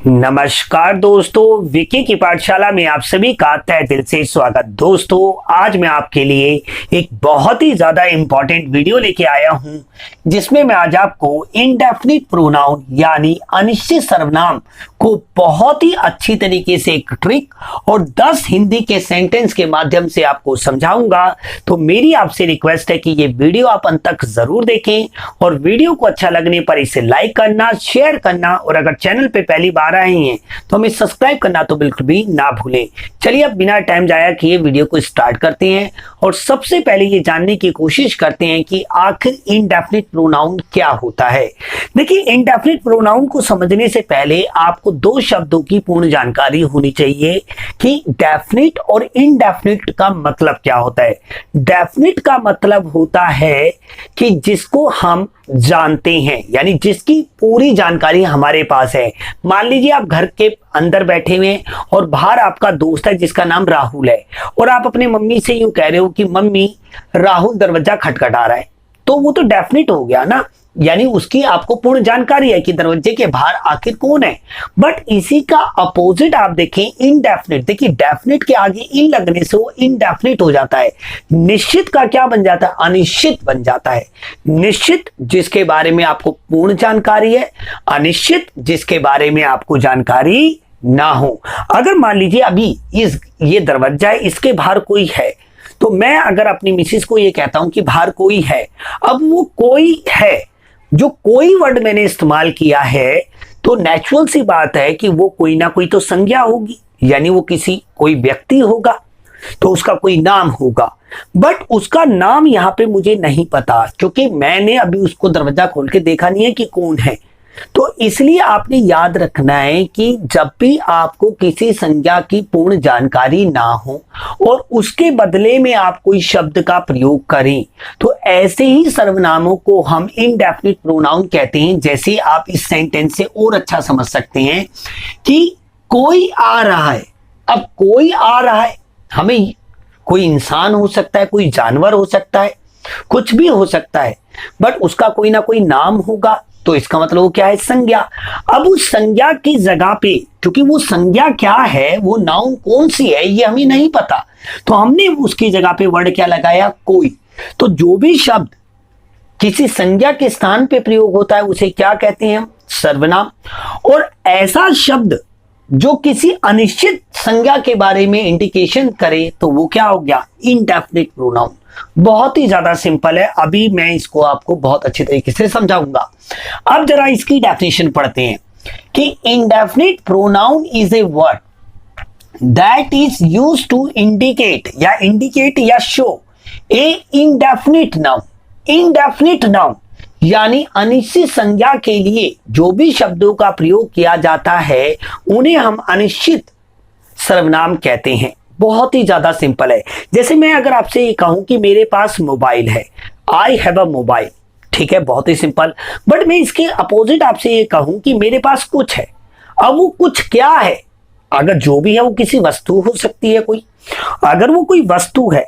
नमस्कार दोस्तों, विकी की पाठशाला में आप सभी का तहे दिल से स्वागत। दोस्तों, आज मैं आपके लिए एक बहुत ही ज्यादा इंपॉर्टेंट वीडियो लेके आया हूं, जिसमें मैं आज आपको इंडेफिनिट प्रोनाउन यानी अनिश्चित सर्वनाम को बहुत ही अच्छी तरीके से एक ट्रिक और 10 हिंदी के सेंटेंस के माध्यम से आपको समझाऊंगा। तो मेरी आपसे रिक्वेस्ट है कि ये वीडियो आप अंत तक जरूर देखें और वीडियो को अच्छा लगने पर इसे लाइक करना, शेयर करना और अगर चैनल पे पहली बार आए हैं तो हमें सब्सक्राइब करना तो बिल्कुल भी ना भूलें। चलिए अब बिना टाइम जाया किए वीडियो को स्टार्ट करते हैं और सबसे पहले ये जानने की कोशिश करते हैं कि आखिर इनडेफिनिट प्रोनाउन क्या होता है। देखिए, इनडेफिनिट प्रोनाउन को समझने से पहले आपको दो शब्दों की पूर्ण जानकारी होनी चाहिए कि डेफिनिट और इनडेफिनिट का मतलब क्या होता है। डेफिनिट का मतलब होता है कि जिसको हम जानते हैं, यानी जिसकी पूरी जानकारी हमारे पास है। मान लीजिए आप घर के अंदर बैठे हुए हैं और बाहर आपका दोस्त है जिसका नाम राहुल है और आप अपने मम्मी से यूं कह रहे हो कि मम्मी, राहुल दरवाजा खटखटा रहा है, तो वो तो डेफिनेट हो गया ना, यानी उसकी आपको पूर्ण जानकारी है कि दरवाजे के बाहर आखिर कौन है। बट इसी का अपोजिट आप देखें, इनडेफिनिट। देखिए, डेफिनेट के आगे इन लगने से वो इनडेफिनिट हो जाता है। निश्चित का क्या बन जाता है? अनिश्चित बन जाता है। निश्चित जिसके बारे में आपको पूर्ण जानकारी है, अनिश्चित जिसके बारे में आपको जानकारी ना हो। अगर मान लीजिए अभी ये दरवाजा है, इसके बाहर कोई है, तो मैं अगर अपनी मिसेस को ये कहता हूं कि बाहर कोई है, अब वो कोई है, जो कोई वर्ड मैंने इस्तेमाल किया है, तो नेचुरल सी बात है कि वो कोई ना कोई तो संज्ञा होगी, यानी वो कोई व्यक्ति होगा, तो उसका कोई नाम होगा। बट उसका नाम यहां पे मुझे नहीं पता, क्योंकि मैंने अभी उसको दरवाजा खोल के देखा नहीं है कि कौन है। तो इसलिए आपने याद रखना है कि जब भी आपको किसी संज्ञा की पूर्ण जानकारी ना हो और उसके बदले में आप कोई शब्द का प्रयोग करें, तो ऐसे ही सर्वनामों को हम इनडेफिनिट प्रोनाउन कहते हैं। जैसे आप इस सेंटेंस से और अच्छा समझ सकते हैं कि कोई आ रहा है। अब कोई आ रहा है, हमें कोई इंसान हो सकता है, कोई जानवर हो सकता है, कुछ भी हो सकता है, बट उसका कोई ना कोई नाम होगा, तो इसका मतलब वो क्या है? संज्ञा। अब उस संज्ञा की जगह पे, क्योंकि वो संज्ञा क्या है, वो नाउन कौन सी है, ये हमें नहीं पता, तो हमने उसकी जगह पे वर्ड क्या लगाया? कोई। तो जो भी शब्द किसी संज्ञा के स्थान पे प्रयोग होता है उसे क्या कहते हैं? हम सर्वनाम। और ऐसा शब्द जो किसी अनिश्चित संज्ञा के बारे में इंडिकेशन करे, तो वो क्या हो गया? Indefinite pronoun. बहुत ही ज्यादा सिंपल है। अभी मैं इसको आपको बहुत अच्छे तरीके से समझाऊंगा। अब जरा इसकी डेफिनेशन पढ़ते हैं कि indefinite pronoun is a word that is used to indicate या show a indefinite noun. Indefinite noun यानी अनिश्चित संज्ञा के लिए जो भी शब्दों का प्रयोग किया जाता है उन्हें हम अनिश्चित सर्वनाम कहते हैं। बहुत ही ज्यादा सिंपल है। जैसे मैं अगर आपसे ये कहूं कि मेरे पास मोबाइल है, आई हैव अ मोबाइल, ठीक है, बहुत ही सिंपल। बट मैं इसके अपोजिट आपसे ये कहूं कि मेरे पास कुछ है। अब वो कुछ क्या है? अगर जो भी है वो किसी वस्तु हो सकती है कोई। अगर वो कोई वस्तु है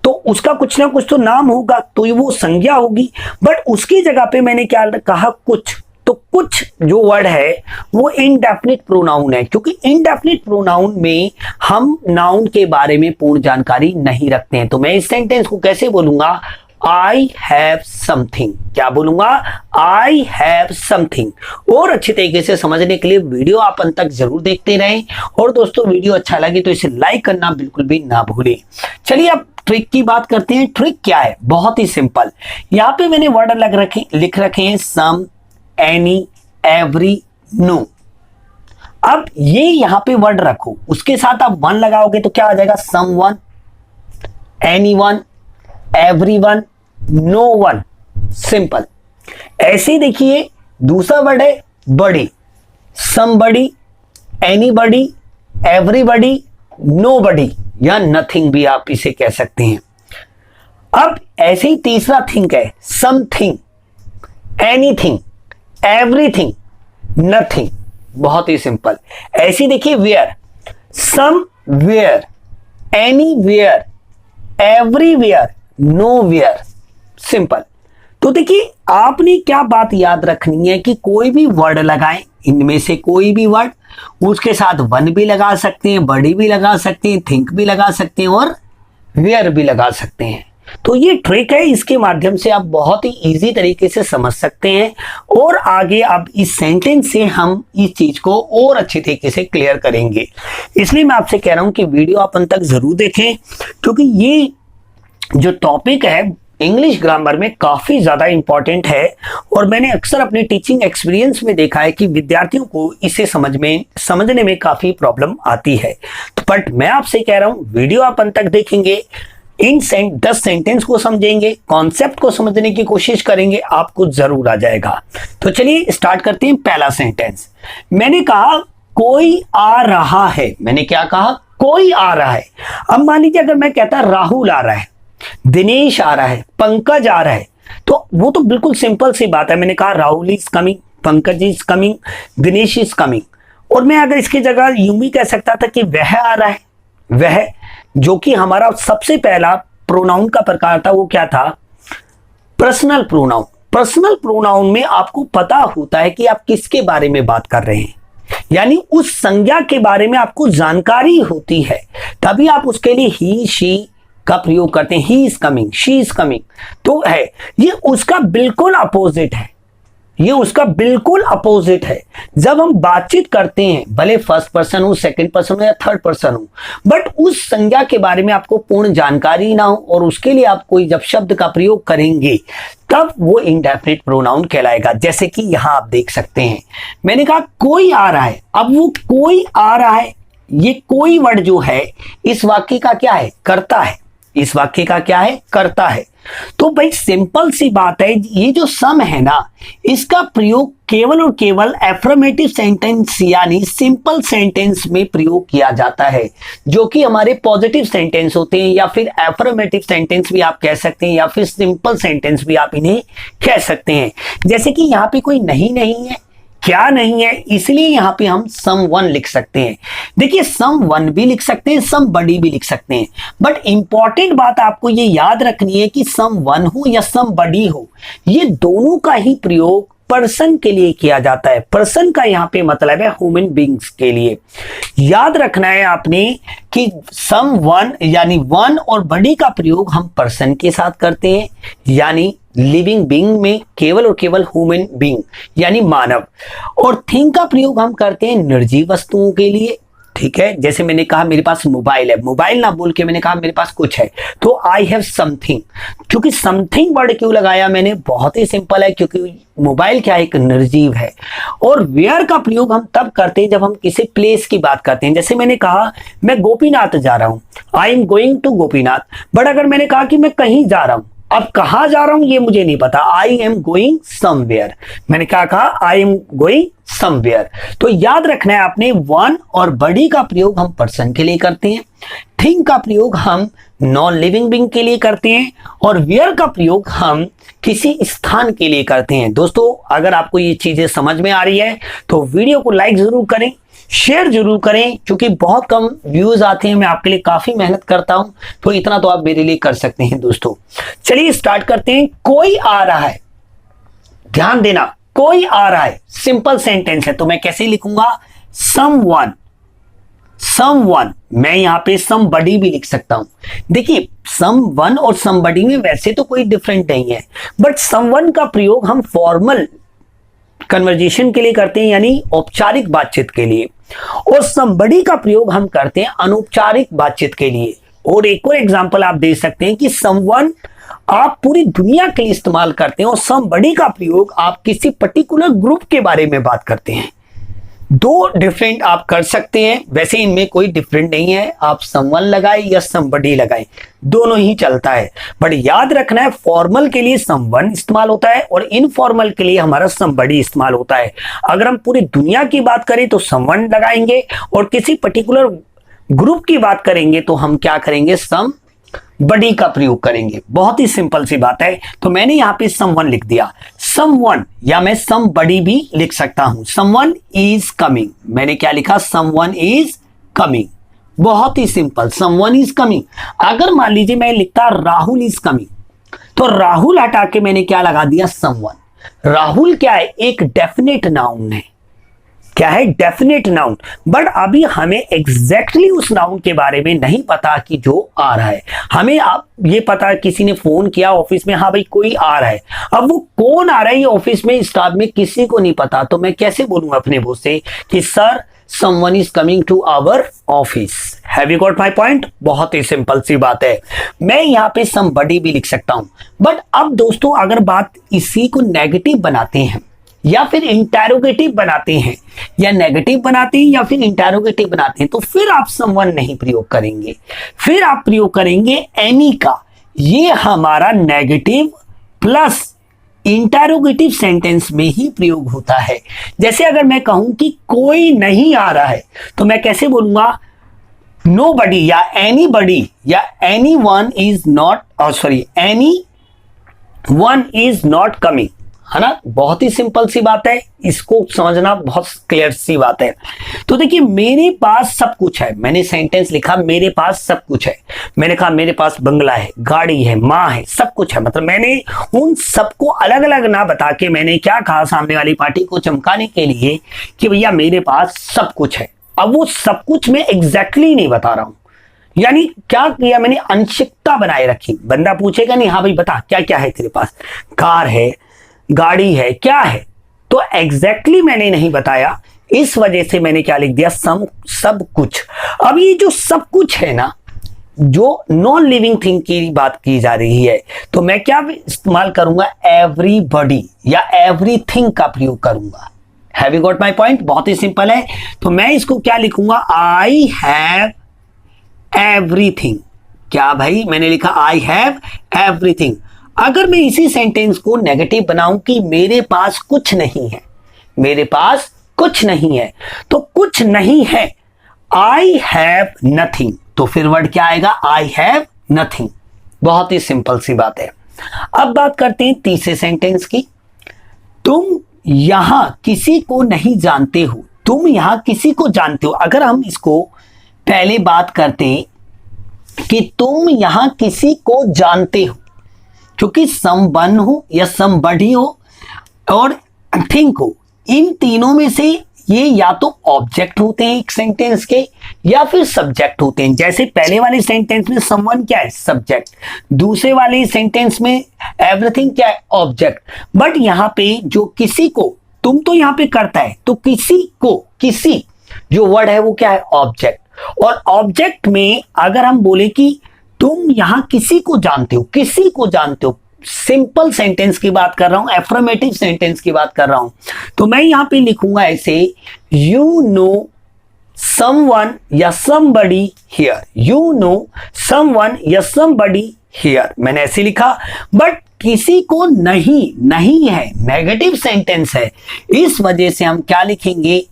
तो उसका कुछ ना कुछ तो नाम होगा, तो वो संज्ञा होगी। बट उसकी जगह पे मैंने क्या कहा? कुछ। तो कुछ जो वर्ड है वो इनडेफिनिट प्रोनाउन है, क्योंकि इनडेफिनिट प्रोनाउन में हम नाउन के बारे में पूर्ण जानकारी नहीं रखते हैं। तो मैं इस सेंटेंस को कैसे बोलूंगा? I have something. क्या बोलूंगा? I have something. और अच्छी तरीके से समझने के लिए वीडियो आप अंत तक जरूर देखते रहें। और दोस्तों, वीडियो अच्छा लगे तो इसे लाइक करना बिल्कुल भी ना भूलें। चलिए अब ट्रिक की बात करते हैं। ट्रिक क्या है? बहुत ही सिंपल। यहां पे मैंने वर्ड लिख रखे हैं सम, एनी, एवरी, नो। अब ये यहां पे वर्ड रखो, उसके साथ आप वन लगाओगे तो क्या आ जाएगा? Some one, any one, every one, no one. Simple. ऐसे ही देखिए दूसरा वर्ड है body, somebody, anybody, everybody, nobody या नथिंग भी आप इसे कह सकते हैं। अब ऐसे ही तीसरा थिंक है समथिंग, एनीथिंग, एवरीथिंग, नथिंग। बहुत ही सिंपल। ऐसी देखिए where, somewhere, anywhere, everywhere, nowhere. Simple. तो देखिए आपने क्या बात याद रखनी है कि कोई भी वर्ड लगाएं इनमें से कोई भी वर्ड, उसके साथ वन भी लगा सकते हैं, बडी भी लगा सकते हैं, थिंक भी लगा सकते हैं और वेयर भी लगा सकते हैं। तो ये ट्रिक है, इसके माध्यम से आप बहुत ही इजी तरीके से समझ सकते हैं और आगे अब इस सेंटेंस से हम इस चीज को और अच्छे तरीके से क्लियर करेंगे। इसलिए मैं आपसे कह रहा हूं कि वीडियो आप अंत तक जरूर देखें, क्योंकि ये जो टॉपिक है इंग्लिश ग्रामर में काफी ज्यादा इंपॉर्टेंट है और मैंने अक्सर अपने टीचिंग एक्सपीरियंस में देखा है कि विद्यार्थियों को इसे समझने में काफी प्रॉब्लम आती है। तो बट मैं आपसे कह रहा हूं वीडियो आप अंत तक देखेंगे, इन 10 सेंटेंस को समझेंगे, कॉन्सेप्ट को समझने की कोशिश करेंगे, आपको जरूर आ जाएगा। तो चलिए स्टार्ट करते हैं। पहला सेंटेंस, मैंने कहा कोई आ रहा है। मैंने क्या कहा? कोई आ रहा है। अब मान लीजिए अगर मैं कहता राहुल आ रहा है, दिनेश आ रहा है, पंकज आ रहा है, तो वो तो बिल्कुल सिंपल सी बात है। मैंने कहा Rahul is coming, Pankaj is coming, Dinesh is coming. और मैं अगर इसकी जगह यूं भी कह सकता था कि वह आ रहा है, वह, जो कि हमारा सबसे पहला प्रोनाउन का प्रकार था, वो क्या था? Personal pronoun. पर्सनल प्रोनाउन में आपको पता होता है कि आप किसके बारे में बात कर रहे हैं, यानी उस संज्ञा के बारे में आपको जानकारी होती है, तभी आप उसके लिए ही शी का प्रयोग करते हैं। He is coming, she is coming. तो है ये उसका बिल्कुल अपोजिट है, ये उसका बिल्कुल अपोजिट है। जब हम बातचीत करते हैं, भले फर्स्ट पर्सन हो, सेकंड पर्सन हो या थर्ड पर्सन हो, बट उस संज्ञा के बारे में आपको पूर्ण जानकारी ना हो और उसके लिए आप कोई जब शब्द का प्रयोग करेंगे तब वो इंडेफिनिट प्रोनाउन कहलाएगा। जैसे कि यहां आप देख सकते हैं, मैंने कहा कोई आ रहा है। अब वो कोई आ रहा है, ये कोई वर्ड जो है इस वाक्य का क्या है? कर्ता है। इस वाक्य का क्या है? कर्ता है। तो भाई सिंपल सी बात है, ये जो सम है ना, इसका प्रयोग केवल और केवल एफर्मेटिव सेंटेंस यानी सिंपल सेंटेंस में प्रयोग किया जाता है, जो कि हमारे पॉजिटिव सेंटेंस होते हैं, या फिर एफर्मेटिव सेंटेंस भी आप कह सकते हैं, या फिर सिंपल सेंटेंस भी आप इन्हें कह सकते हैं। जैसे कि यहाँ पे कोई नहीं है, क्या नहीं है, इसलिए यहां पे हम सम वन लिख सकते हैं। देखिए सम वन भी लिख सकते हैं, सम बड़ी भी लिख सकते हैं, बट इंपॉर्टेंट बात आपको ये याद रखनी है कि सम वन हो या सम बड़ी हो, ये दोनों का ही प्रयोग पर्सन के लिए किया जाता है। पर्सन का यहां पे मतलब है ह्यूमन बींग्स के लिए। याद रखना है आपने कि सम वन यानी वन और बड़ी का प्रयोग हम पर्सन के साथ करते हैं, यानी लिविंग बीइंग में केवल और केवल ह्यूमन बीइंग यानी मानव। और थिंग का प्रयोग हम करते हैं निर्जीव वस्तुओं के लिए, ठीक है। जैसे मैंने कहा मेरे पास मोबाइल है, मोबाइल ना बोल के मैंने कहा मेरे पास कुछ है, तो आई हैव समथिंग। क्योंकि समथिंग वर्ड क्यों लगाया मैंने? बहुत ही सिंपल है, क्योंकि मोबाइल क्या है? एक निर्जीव है। और वेयर का प्रयोग हम तब करते हैं जब हम किसी प्लेस की बात करते हैं। जैसे मैंने कहा मैं गोपीनाथ जा रहा हूं, I am going to Gopinath. But अगर मैंने कहा कि मैं कहीं जा रहा हूं, अब कहां जा रहा हूं ये मुझे नहीं पता, आई एम गोइंग समवेयर। मैंने क्या कहा? आई एम गोइंग समवेयर। तो याद रखना है आपने, वन और बड़ी का प्रयोग हम पर्सन के लिए करते हैं, थिंग का प्रयोग हम नॉन लिविंग बीइंग के लिए करते हैं, और वेयर का प्रयोग हम किसी स्थान के लिए करते हैं। दोस्तों अगर आपको ये चीजें समझ में आ रही है तो वीडियो को लाइक जरूर करें, शेयर जरूर करें, क्योंकि बहुत कम व्यूज आते हैं। मैं आपके लिए काफी मेहनत करता हूं, तो इतना तो आप मेरे लिए कर सकते हैं। दोस्तों चलिए स्टार्ट करते हैं। कोई आ रहा है, ध्यान देना, कोई आ रहा है सिंपल सेंटेंस है, तो मैं कैसे लिखूंगा? समवन। समवन, मैं यहां पे समबडी भी लिख सकता हूं। देखिए समवन और समबडी में वैसे तो कोई डिफरेंट नहीं है, बट समवन का प्रयोग हम फॉर्मल कन्वर्जेशन के लिए करते हैं, यानी औपचारिक बातचीत के लिए, और समबडी का प्रयोग हम करते हैं अनौपचारिक बातचीत के लिए। और एक और एग्जांपल आप दे सकते हैं कि समवन आप पूरी दुनिया के लिए इस्तेमाल करते हैं, और समबडी का प्रयोग आप किसी पर्टिकुलर ग्रुप के बारे में बात करते हैं। दो डिफरेंट आप कर सकते हैं, वैसे इनमें कोई डिफरेंट नहीं है, आप समवन लगाए या समबडी लगाए, दोनों ही चलता है। बट याद रखना है फॉर्मल के लिए समवन इस्तेमाल होता है और इनफॉर्मल के लिए हमारा समबडी इस्तेमाल होता है। अगर हम पूरी दुनिया की बात करें तो समवन लगाएंगे, और किसी पर्टिकुलर ग्रुप की बात करेंगे तो हम क्या करेंगे? सम बडी का प्रयोग करेंगे। बहुत ही सिंपल सी बात है। तो मैंने यहां पे समवन लिख दिया, समवन, या मैं सम बडी भी लिख सकता हूं। समवन इज कमिंग, मैंने क्या लिखा? Someone is coming. बहुत ही सिंपल, समवन इज कमिंग। अगर मान लीजिए मैं लिखता राहुल इज कमिंग, तो राहुल हटा के मैंने क्या लगा दिया? समवन। राहुल क्या है? एक डेफिनेट नाउन है, क्या है, डेफिनेट नाउन। बट अभी हमें एग्जैक्टली उस नाउन के बारे में नहीं पता कि जो आ रहा है। हमें आप ये पता, किसी ने फोन किया ऑफिस में, हाँ भाई कोई आ रहा है। अब वो कौन आ रहा है ऑफिस में, स्टाफ में किसी को नहीं पता, तो मैं कैसे बोलूंगा अपने मुंह से कि sir someone is coming to our office। Have you got my point? बहुत ही सिंपल सी बात है। मैं यहाँ पे somebody भी लिख सकता हूं। बट अब दोस्तों अगर बात इसी को नेगेटिव बनाते हैं या फिर इंटेरोगेटिव बनाते हैं, या नेगेटिव बनाते हैं या फिर इंटेरोगेटिव बनाते हैं, तो फिर आप someone नहीं प्रयोग करेंगे, फिर आप प्रयोग करेंगे एनी का। ये हमारा नेगेटिव प्लस इंटेरोगेटिव सेंटेंस में ही प्रयोग होता है। जैसे अगर मैं कहूं कि कोई नहीं आ रहा है, तो मैं कैसे बोलूंगा, नोबडी या एनीबडी या any one is not, sorry any one is not coming, है ना। बहुत ही सिंपल सी बात है, इसको समझना बहुत क्लियर सी बात है। तो देखिए मेरे पास सब कुछ है, मैंने सेंटेंस लिखा मेरे पास सब कुछ है। मैंने कहा मेरे पास बंगला है, गाड़ी है, माँ है, सब कुछ है। मतलब मैंने उन सबको अलग अलग ना बता के मैंने क्या कहा सामने वाली पार्टी को चमकाने के लिए कि भैया मेरे पास सब कुछ है। अब वो सब कुछ मैं एग्जैक्टली नहीं बता रहा हूं, यानी क्या किया मैंने, आंशिकता बनाए रखी। बंदा पूछेगा नहीं, हाँ भाई बता क्या क्या है तेरे पास, कार है, गाड़ी है, क्या है, तो एग्जैक्टली मैंने नहीं बताया। इस वजह से मैंने क्या लिख दिया, सब कुछ। अब ये जो सब कुछ है ना, जो नॉन लिविंग थिंग की बात की जा रही है, तो मैं क्या इस्तेमाल करूंगा, एवरीबॉडी या एवरीथिंग का प्रयोग करूंगा। Have you got my point? बहुत ही सिंपल है। तो मैं इसको क्या लिखूंगा, आई हैव एवरीथिंग। क्या भाई, मैंने लिखा आई हैव एवरीथिंग। अगर मैं इसी सेंटेंस को नेगेटिव बनाऊं कि मेरे पास कुछ नहीं है, मेरे पास कुछ नहीं है, तो कुछ नहीं है, आई हैव नथिंग, तो फिर वर्ड क्या आएगा, आई हैव नथिंग। बहुत ही सिंपल सी बात है। अब बात करते हैं तीसरे सेंटेंस की। तुम यहां किसी को नहीं जानते हो, तुम यहां किसी को जानते हो। अगर हम इसको पहले बात करते हैं कि तुम यहां किसी को जानते हो, क्योंकि समवन हो या समबडी हो और थिंक हो, इन तीनों में से ये या तो ऑब्जेक्ट होते हैं एक सेंटेंस के, या फिर सब्जेक्ट होते हैं। जैसे पहले वाले सेंटेंस में समवन क्या है, सब्जेक्ट, दूसरे वाले सेंटेंस में एवरीथिंग क्या है, ऑब्जेक्ट। बट यहां पे जो किसी को, तुम तो यहां पे करता है, तो किसी को, किसी जो वर्ड है वो क्या है, ऑब्जेक्ट। और ऑब्जेक्ट में अगर हम बोले कि तुम यहां किसी को जानते हो, किसी को जानते हो, सिंपल सेंटेंस की बात कर रहा हूं, एफर्मेटिव सेंटेंस की बात कर रहा हूं, तो मैं यहां पे लिखूंगा ऐसे, यू नो समवन या somebody here, you know someone या समबडी हियर, मैंने ऐसे लिखा। बट किसी को नहीं, नहीं है, नेगेटिव सेंटेंस है, इस वजह से हम क्या लिखेंगे,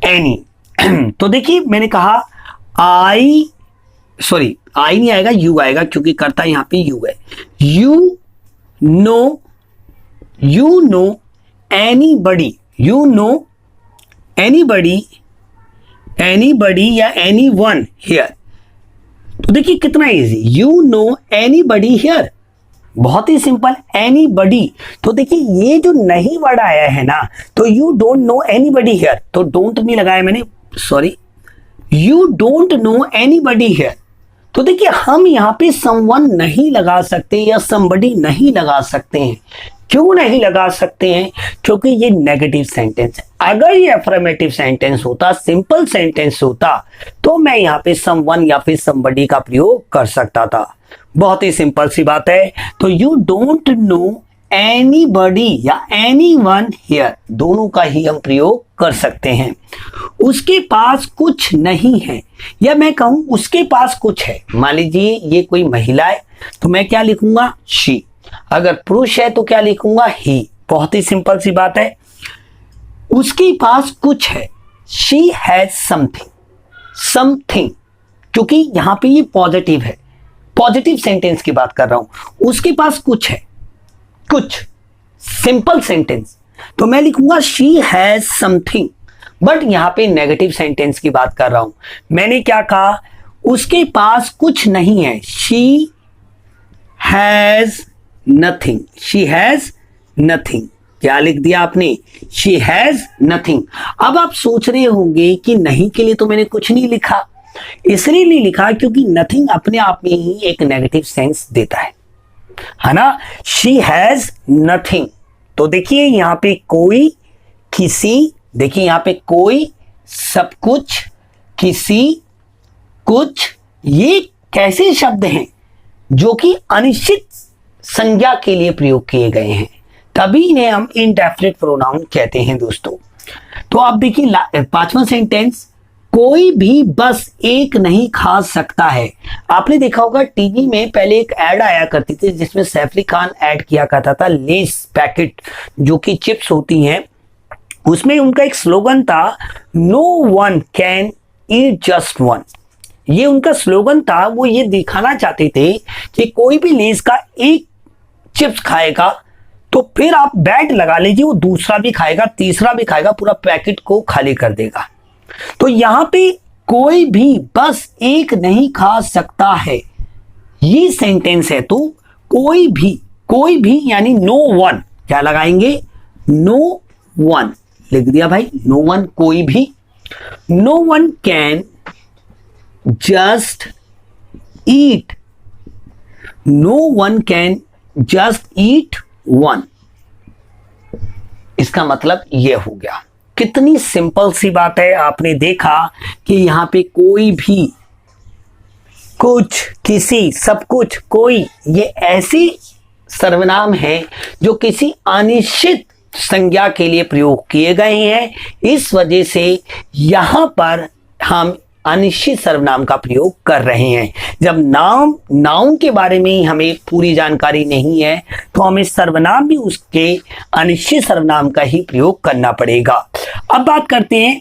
एनी। तो देखिए मैंने कहा आई नहीं आएगा, यू आएगा, क्योंकि करता यहां पे यू है। You know anybody, you know anybody या एनी वन हियर। तो देखिए कितना easy, you know anybody here, बहुत ही सिंपल, एनीबडी। तो देखिए ये जो नहीं वर्ड आया है ना, तो you don't know anybody here, तो डोंट नहीं लगाया मैंने, sorry, you don't know anybody here. तो देखिए हम यहां पे समवन नहीं लगा सकते या समबडी नहीं लगा सकते हैं। क्यों नहीं लगा सकते हैं, क्योंकि ये नेगेटिव सेंटेंस है। अगर ये अफर्मेटिव सेंटेंस होता, सिंपल सेंटेंस होता, तो मैं यहां पे समवन या फिर समबडी का प्रयोग कर सकता था। बहुत ही सिंपल सी बात है। तो यू डोंट नो एनीबडी या एनीवन हियर, दोनों का ही हम प्रयोग कर सकते हैं। उसके पास कुछ नहीं है, या मैं कहूं उसके पास कुछ है। मान लीजिए ये कोई महिला है, तो मैं क्या लिखूंगा, शी। अगर पुरुष है तो क्या लिखूंगा, ही। बहुत ही सिंपल सी बात है। उसके पास कुछ है, शी हैज समथिंग, क्योंकि यहां पे ये पॉजिटिव है, पॉजिटिव सेंटेंस की बात कर रहा हूं। उसके पास कुछ है, कुछ, सिंपल सेंटेंस, तो मैं लिखूंगा शी हैज समथिंग। बट यहां पे नेगेटिव सेंटेंस की बात कर रहा हूं। मैंने क्या कहा, उसके पास कुछ नहीं है, she has nothing, she has nothing. क्या लिख दिया आपने? She has nothing. अब आप सोच रहे होंगे कि नहीं के लिए तो मैंने कुछ नहीं लिखा। इसलिए नहीं लिखा क्योंकि नथिंग अपने आप में ही एक नेगेटिव सेंस देता है ना। She has nothing. तो देखिए यहां पे कोई, किसी, देखिए यहां पे कोई, सब कुछ, किसी, कुछ, ये कैसे शब्द हैं जो कि अनिश्चित संज्ञा के लिए प्रयोग किए गए हैं, तभी इन्हें हम इनडेफिनिट प्रोनाउन कहते हैं दोस्तों। तो आप देखिए पांचवा सेंटेंस, कोई भी बस एक नहीं खा सकता है। आपने देखा होगा टीवी में पहले एक ऐड आया करती थी जिसमें सैफ अली खान ऐड किया करता था, लेस पैकेट जो कि चिप्स होती हैं, उसमें उनका एक स्लोगन था, no one can eat just one. ये उनका स्लोगन था। वो ये दिखाना चाहते थे कि कोई भी लेस का एक चिप्स खाएगा तो फिर आप बैट लगा लीजिए, वो दूसरा भी खाएगा, तीसरा भी खाएगा, पूरा पैकेट को खाली कर देगा। तो यहां पे कोई भी बस एक नहीं खा सकता है, ये सेंटेंस है। तो कोई भी यानी नो वन, क्या लगाएंगे? नो वन लिख दिया भाई, नो वन, कोई भी। No one can just eat, no one can just eat one. इसका मतलब यह हो गया। कितनी सिंपल सी बात है। आपने देखा कि यहां पे कोई भी, कुछ, किसी, सब कुछ, कोई, ये ऐसी सर्वनाम है जो किसी अनिश्चित संज्ञा के लिए प्रयोग किए गए हैं। इस वजह से यहां पर हम अनिश्चित सर्वनाम का प्रयोग कर रहे हैं। जब नाउन के बारे में ही हमें पूरी जानकारी नहीं है तो हमें सर्वनाम भी उसके अनिश्चित सर्वनाम का ही प्रयोग करना पड़ेगा। अब बात करते हैं,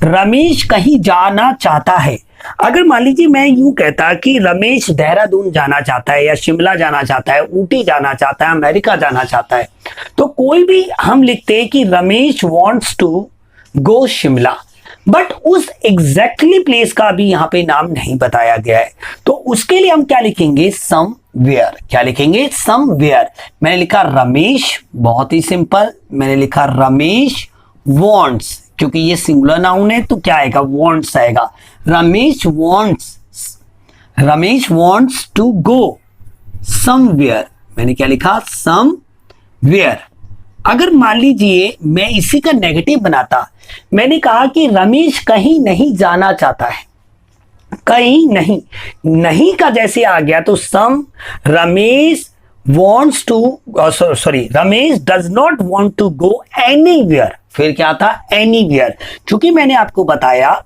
रमेश कहीं जाना चाहता है। अगर मान लीजिए मैं यूं कहता कि रमेश देहरादून जाना चाहता है, या शिमला जाना चाहता है, ऊटी जाना चाहता है, अमेरिका जाना चाहता है, तो कोई भी हम लिखते हैं कि Ramesh wants to go Shimla, but उस एग्जैक्टली प्लेस का भी यहां पे नाम नहीं बताया गया है। तो उसके लिए हम क्या लिखेंगे? समवेयर। क्या लिखेंगे? समवेयर। मैंने लिखा रमेश, बहुत ही सिंपल, मैंने लिखा रमेश वॉन्ट्स, क्योंकि ये सिंगुलर नाउन है तो क्या आएगा? वॉन्ट्स आएगा। Ramesh wants to go somewhere. मैंने क्या लिखा? समवेयर। अगर मान लीजिए मैं इसी का नेगेटिव बनाता, मैंने कहा कि रमेश कहीं नहीं जाना चाहता है, कहीं नहीं, नहीं का जैसे आ गया तो some, Ramesh wants to, sorry, Ramesh does not want to go anywhere, फिर क्या था? एनीवेयर। क्योंकि मैंने आपको बताया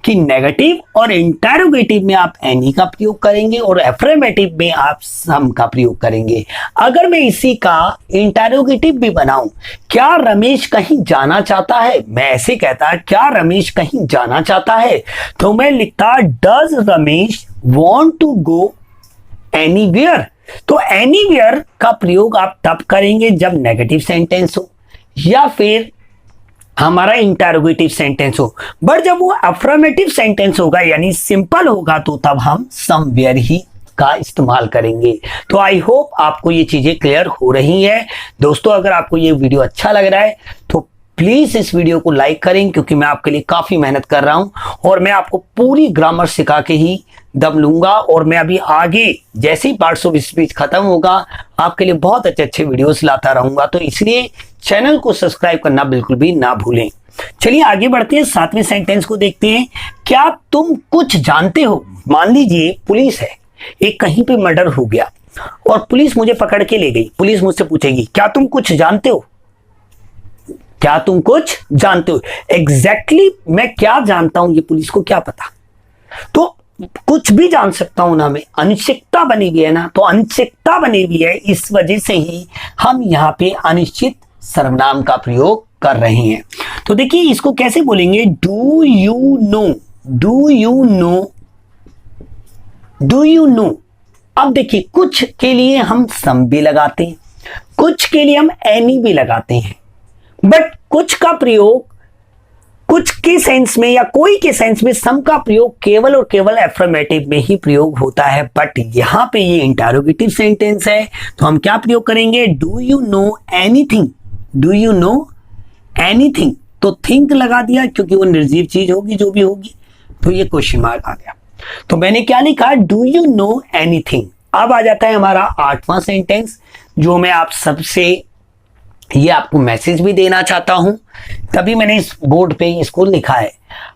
कि नेगेटिव और इंटरोगेटिव में आप एनी का प्रयोग करेंगे और एफर्मेटिव में आप सम का प्रयोग करेंगे। अगर मैं इसी का इंटरोगेटिव भी बनाऊं, क्या रमेश कहीं जाना चाहता है, मैं ऐसे कहता क्या रमेश कहीं जाना चाहता है, तो मैं लिखता does Ramesh want to go anywhere. तो एनीवेयर का प्रयोग आप तब करेंगे जब नेगेटिव सेंटेंस हो या फिर हमारा इंटरोगेटिव सेंटेंस हो। बट जब वो अफर्मेटिव सेंटेंस होगा यानी सिंपल होगा तो तब हम समवेयर ही का इस्तेमाल करेंगे। तो आई होप आपको ये चीजें क्लियर हो रही हैं। दोस्तों अगर आपको ये वीडियो अच्छा लग रहा है तो प्लीज इस वीडियो को लाइक करें, क्योंकि मैं आपके लिए काफी मेहनत कर रहा हूं और मैं आपको पूरी ग्रामर सिखा के ही दम लूंगा। और मैं अभी आगे जैसे ही पार्ट्स ऑफ स्पीच खत्म होगा आपके लिए बहुत अच्छे अच्छे वीडियोस लाता रहूंगा, तो इसलिए चैनल को सब्सक्राइब करना बिल्कुल भी ना भूलें। चलिए आगे बढ़ते हैं, सातवें सेंटेंस को देखते हैं। क्या तुम कुछ जानते हो? मान लीजिए पुलिस है, एक कहीं पे मर्डर हो गया और पुलिस मुझे पकड़ के ले गई। पुलिस मुझसे पूछेगी क्या तुम कुछ जानते हो? क्या तुम कुछ जानते हो? एग्जैक्टली मैं क्या जानता हूं ये पुलिस को क्या पता। तो कुछ भी जान सकता हूं ना, मैं अनिश्चितता बनी हुई है ना, तो अनिश्चितता बनी हुई है, इस वजह से ही हम यहां पे अनिश्चित सर्वनाम का प्रयोग कर रहे हैं। तो देखिए इसको कैसे बोलेंगे? Do you know, do you know, do you know. अब देखिए कुछ के लिए हम सम भी लगाते हैं, कुछ के लिए हम एनी भी लगाते हैं, बट कुछ का प्रयोग कुछ के सेंस में या कोई के सेंस में सम का प्रयोग केवल और केवल एफर्मेटिव में ही प्रयोग होता है। बट यहां पे ये इंटरोगेटिव सेंटेंस है तो हम क्या प्रयोग करेंगे? Do you know anything. Do you know anything, तो थिंक लगा दिया क्योंकि वो निर्जीव चीज होगी जो भी होगी, तो ये क्वेश्चन मार्क आ गया। तो मैंने क्या लिखा, डू यू नो एनीथिंग। अब आ जाता है हमारा 8वां सेंटेंस, जो मैं आप सबसे ये आपको मैसेज भी देना चाहता हूं, तभी मैंने इस बोर्ड पे इसको लिखा है।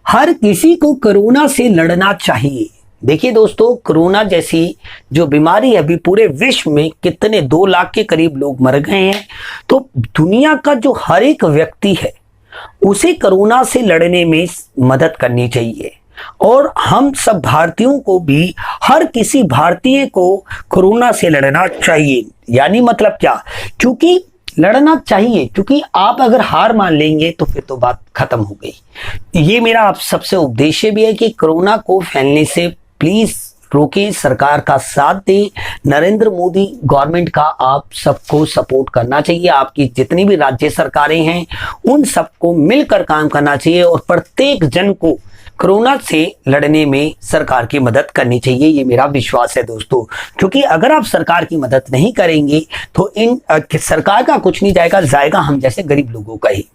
हर किसी को कोरोना से लड़ना चाहिए। देखिए दोस्तों, कोरोना जैसी जो बीमारी है, अभी पूरे विश्व में कितने 2 लाख के करीब लोग मर गए हैं। तो दुनिया का जो हर एक व्यक्ति है उसे कोरोना से लड़ने में मदद करनी चाहिए, और हम सब भारतीयों को भी, हर किसी भारतीय को कोरोना से लड़ना चाहिए। यानी मतलब क्या, क्योंकि लड़ना चाहिए, क्योंकि आप अगर हार मान लेंगे तो फिर तो बात खत्म हो गई। ये मेरा आप सबसे उपदेश भी है कि कोरोना को फैलने से प्लीज रोके, सरकार का साथ दे, नरेंद्र मोदी गवर्नमेंट का आप सबको सपोर्ट करना चाहिए। आपकी जितनी भी राज्य सरकारें हैं उन सबको मिलकर काम करना चाहिए, और प्रत्येक जन को कोरोना से लड़ने में सरकार की मदद करनी चाहिए। ये मेरा विश्वास है दोस्तों, क्योंकि अगर आप सरकार की मदद नहीं करेंगे तो सरकार का कुछ नहीं जाएगा हम जैसे गरीब लोगों का ही।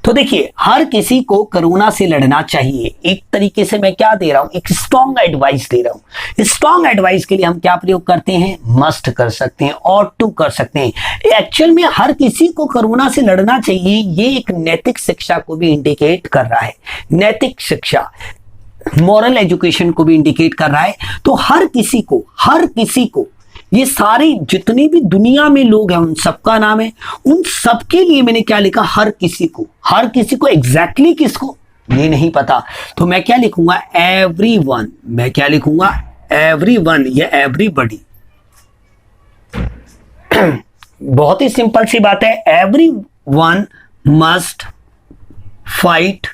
तो देखिए, हर किसी को कोरोना से लड़ना चाहिए। एक तरीके से मैं क्या दे रहा हूं, एक स्ट्रॉन्ग एडवाइस दे रहा हूं। स्ट्रॉन्ग एडवाइस के लिए हम क्या प्रयोग करते हैं, मस्ट कर सकते हैं, और टू कर सकते हैं। एक्चुअल में हर किसी को कोरोना से लड़ना चाहिए, ये एक नैतिक शिक्षा को भी इंडिकेट कर रहा है। नैतिक शिक्षा, मॉरल एजुकेशन को भी इंडिकेट कर रहा है। तो हर किसी को ये सारे जितने भी दुनिया में लोग हैं उन सबका नाम है, उन सबके लिए मैंने क्या लिखा, हर किसी को एग्जैक्टली किसको ये नहीं पता, तो मैं क्या लिखूंगा, एवरीवन। मैं क्या लिखूंगा, एवरीवन या एवरीबॉडी। बहुत ही सिंपल सी बात है, everyone must fight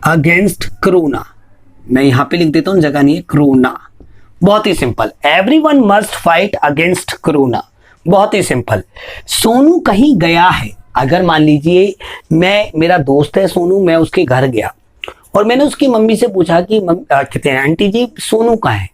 against corona. मैं यहां पे लिख देता हूं, जगह नहीं है, कोरोना। बहुत ही simple, everyone must fight against corona. बहुत ही सिंपल। सोनू कहीं गया है, अगर मान लीजिए मेरा दोस्त है सोनू, मैं उसके घर गया और मैंने उसकी मम्मी से पूछा कि कहते हैं आंटी जी सोनू कहाँ है।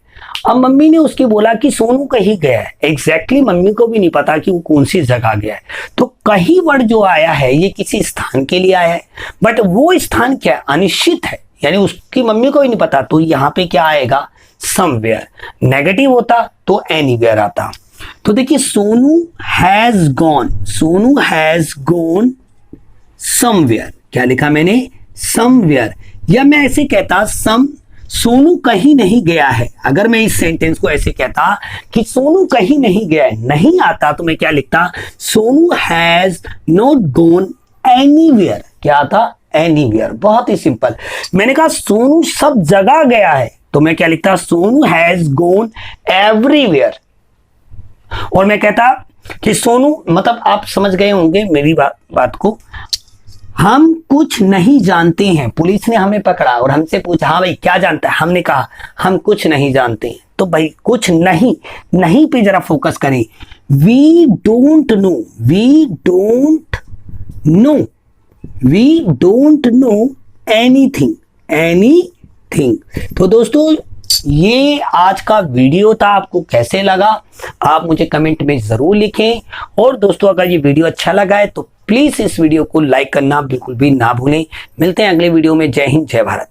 अब मम्मी ने उसकी बोला कि सोनू कहीं गया है। एग्जैक्टली मम्मी को भी नहीं पता कि वो कौन सी जगह गया है। तो कहीं वर्ड जो आया है ये किसी स्थान के लिए आया है, बट वो स्थान क्या है, अनिश्चित है, यानी उसकी मम्मी को ही नहीं पता। तो यहाँ पे क्या आएगा, समवेयर। नेगेटिव होता तो एनीवेयर आता। तो देखिए, सोनू हैज गॉन समवेयर। क्या लिखा मैंने, समवेयर। या मैं ऐसे कहता सोनू कहीं नहीं गया है। अगर मैं इस सेंटेंस को ऐसे कहता कि सोनू कहीं नहीं गया है, नहीं आता, तो मैं क्या लिखता, Sonu has not gone anywhere. क्या आता, एनीवेयर। बहुत ही सिंपल। मैंने कहा सोनू सब जगह गया है, तो मैं क्या लिखता, सोनू हैज गॉन एवरीवेयर। और मैं कहता कि सोनू, मतलब आप समझ गए होंगे मेरी बात को, हम कुछ नहीं जानते हैं। पुलिस ने हमें पकड़ा और हमसे पूछा, हाँ भाई क्या जानता है, हमने कहा हम कुछ नहीं जानते हैं। तो भाई कुछ नहीं पे जरा फोकस करें। We don't know anything. तो दोस्तों, ये आज का वीडियो था। आपको कैसे लगा आप मुझे कमेंट में जरूर लिखें। और दोस्तों, अगर ये वीडियो अच्छा लगा है तो प्लीज इस वीडियो को लाइक करना बिल्कुल भी ना भूलें। मिलते हैं अगले वीडियो में। जय हिंद, जय भारत।